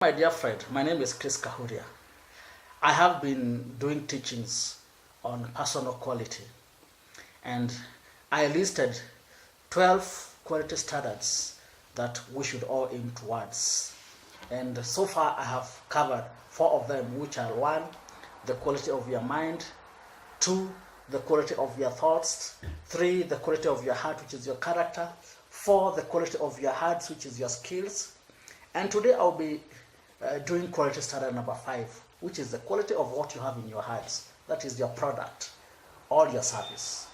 My dear friend, my name is Chris Kahuria. I have been doing teachings on personal quality, and I listed 12 quality standards that we should all aim towards. And so far I have covered 4 of them, which are 1, the quality of your mind; 2, the quality of your thoughts; 3, the quality of your heart, which is your character; 4, the quality of your heart, which is your skills. And today I'll be doing quality standard number 5, which is the quality of what you have in your hearts. That is your product or your service.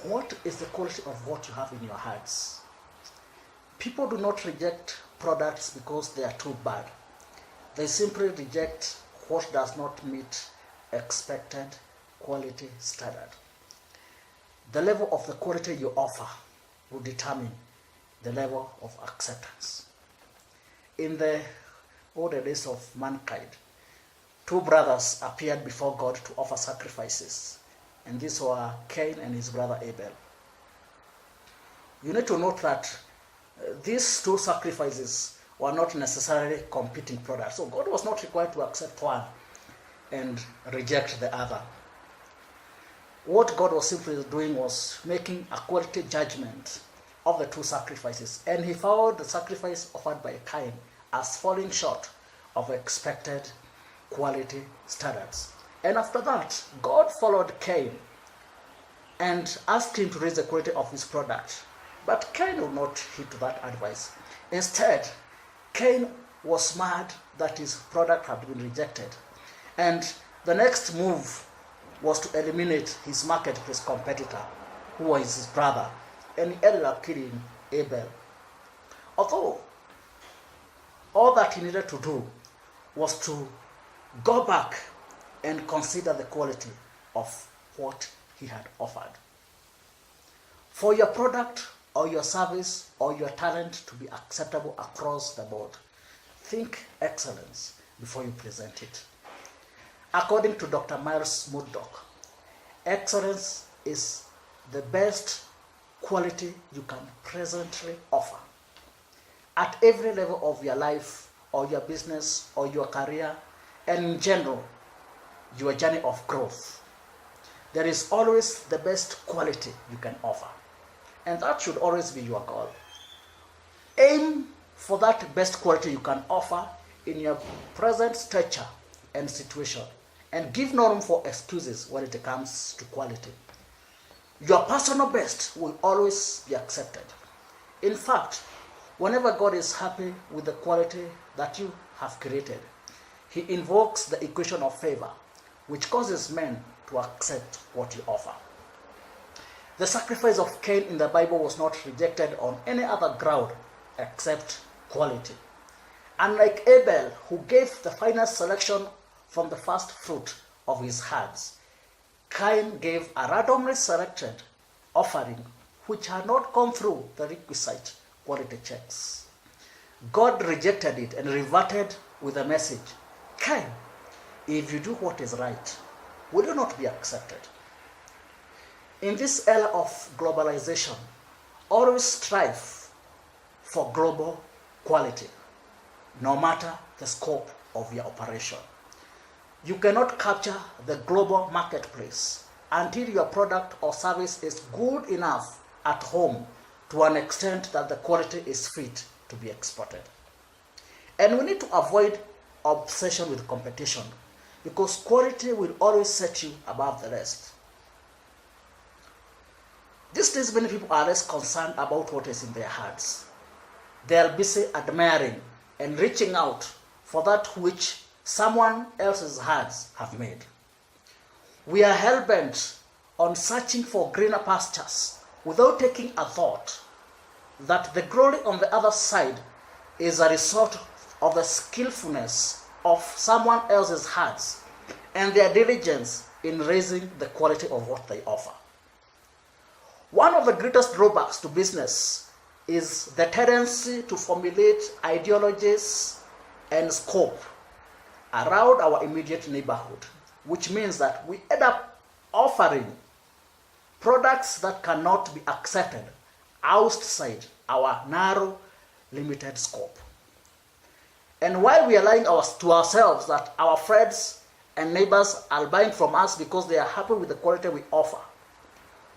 What is the quality of what you have in your hearts? People do not reject products because they are too bad. They simply reject what does not meet expected quality standard. The level of the quality you offer will determine the level of acceptance. In the older days of mankind, 2 brothers appeared before God to offer sacrifices, and these were Cain and his brother Abel. You need to note that these 2 sacrifices were not necessarily competing products, so God was not required to accept one and reject the other. What God was simply doing was making a quality judgment of the 2 sacrifices, and he found the sacrifice offered by Cain as falling short of expected quality standards. And after that, God followed Cain and asked him to raise the quality of his product. But Cain would not heed to that advice. Instead, Cain was mad that his product had been rejected. And the next move was to eliminate his marketplace competitor, who was his brother, and he ended up killing Abel. Although all that he needed to do was to go back and consider the quality of what he had offered. For your product or your service or your talent to be acceptable across the board, think excellence before you present it. According to Dr. Miles Murdoch, excellence is the best quality you can presently offer at every level of your life or your business or your career, and in general, your journey of growth. There is always the best quality you can offer, and that should always be your goal. Aim for that best quality you can offer in your present stature and situation, and give no room for excuses when it comes to quality. Your personal best will always be accepted. In fact, whenever God is happy with the quality that you have created, he invokes the equation of favor, which causes men to accept what you offer. The sacrifice of Cain in the Bible was not rejected on any other ground except quality. Unlike Abel, who gave the final selection from the first fruit of his herds, Cain gave a randomly selected offering which had not gone through the requisite quality checks. God rejected it and reverted with a message: Cain, if you do what is right, will you not be accepted? In this era of globalization, always strive for global quality, no matter the scope of your operation. You cannot capture the global marketplace until your product or service is good enough at home to an extent that the quality is fit to be exported. And we need to avoid obsession with competition, because quality will always set you above the rest. These days, many people are less concerned about what is in their hearts. They are busy admiring and reaching out for that which someone else's hands have made. We are hell-bent on searching for greener pastures without taking a thought that the glory on the other side is a result of the skillfulness of someone else's hands and their diligence in raising the quality of what they offer. One of the greatest drawbacks to business is the tendency to formulate ideologies and scope around our immediate neighborhood, which means that we end up offering products that cannot be accepted outside our narrow, limited scope. And while we are lying to ourselves that our friends and neighbors are buying from us because they are happy with the quality we offer,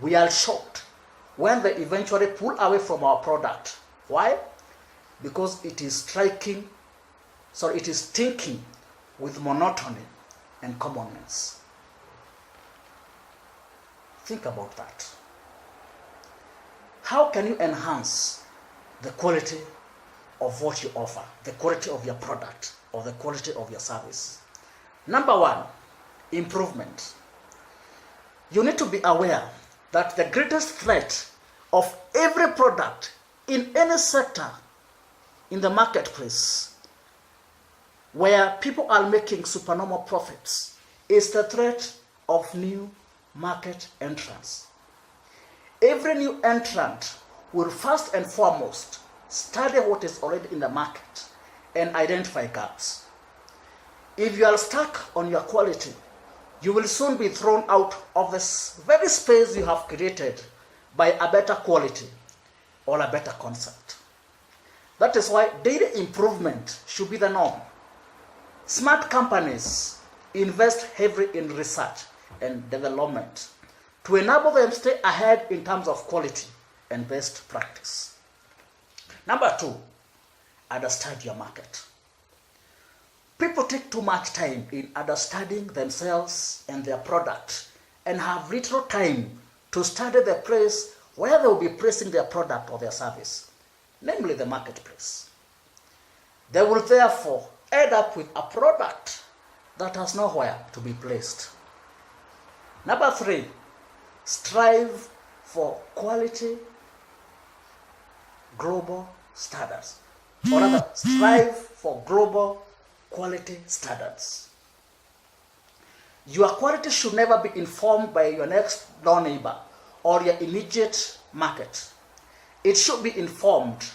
we are shocked when they eventually pull away from our product. Why? Because it is stinking with monotony and commonness. Think about that. How can you enhance the quality of what you offer, the quality of your product, or the quality of your service? Number one, improvement. You need to be aware that the greatest threat of every product in any sector in the marketplace where people are making supernormal profits is the threat of new market entrants. Every new entrant will first and foremost study what is already in the market and identify gaps. If you are stuck on your quality, you will soon be thrown out of this very space you have created by a better quality or a better concept. That is why daily improvement should be the norm. Smart companies invest heavily in research and development to enable them to stay ahead in terms of quality and best practice. Number two, understand your market. People take too much time in understanding themselves and their product and have little time to study the place where they will be placing their product or their service, namely the marketplace. They will therefore end up with a product that has nowhere to be placed. Number three, strive for quality global standards. Or rather, strive for global quality standards. Your quality should never be informed by your next door neighbor or your immediate market. It should be informed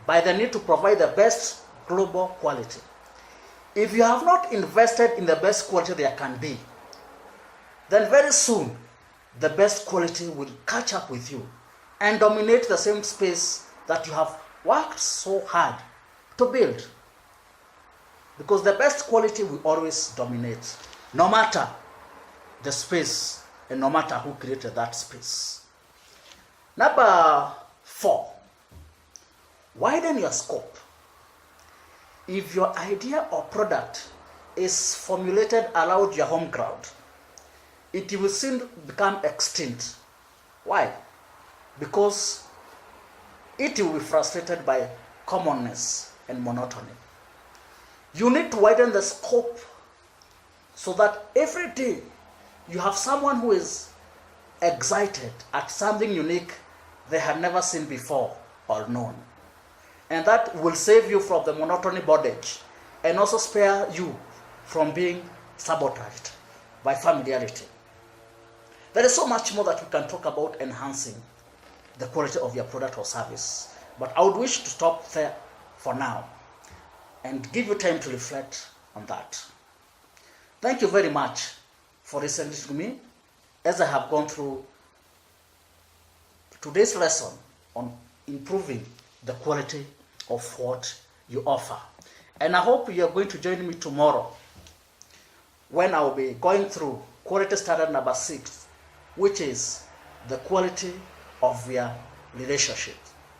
by the need to provide the best global quality. If you have not invested in the best quality there can be, then very soon the best quality will catch up with you and dominate the same space that you have worked so hard to build. Because the best quality will always dominate, no matter the space and no matter who created that space. Number four, widen your scope. If your idea or product is formulated around your home ground, it will soon become extinct. Why? Because it will be frustrated by commonness and monotony. You need to widen the scope so that every day you have someone who is excited at something unique they have never seen before or known. And that will save you from the monotony bondage and also spare you from being sabotaged by familiarity. There is so much more that we can talk about enhancing the quality of your product or service. But I would wish to stop there for now and give you time to reflect on that. Thank you very much for listening to me as I have gone through today's lesson on improving the quality of what you offer. And I hope you are going to join me tomorrow when I will be going through quality standard number 6, which is the quality of your relationship.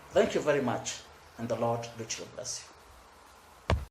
Thank you very much, and the Lord richly bless you.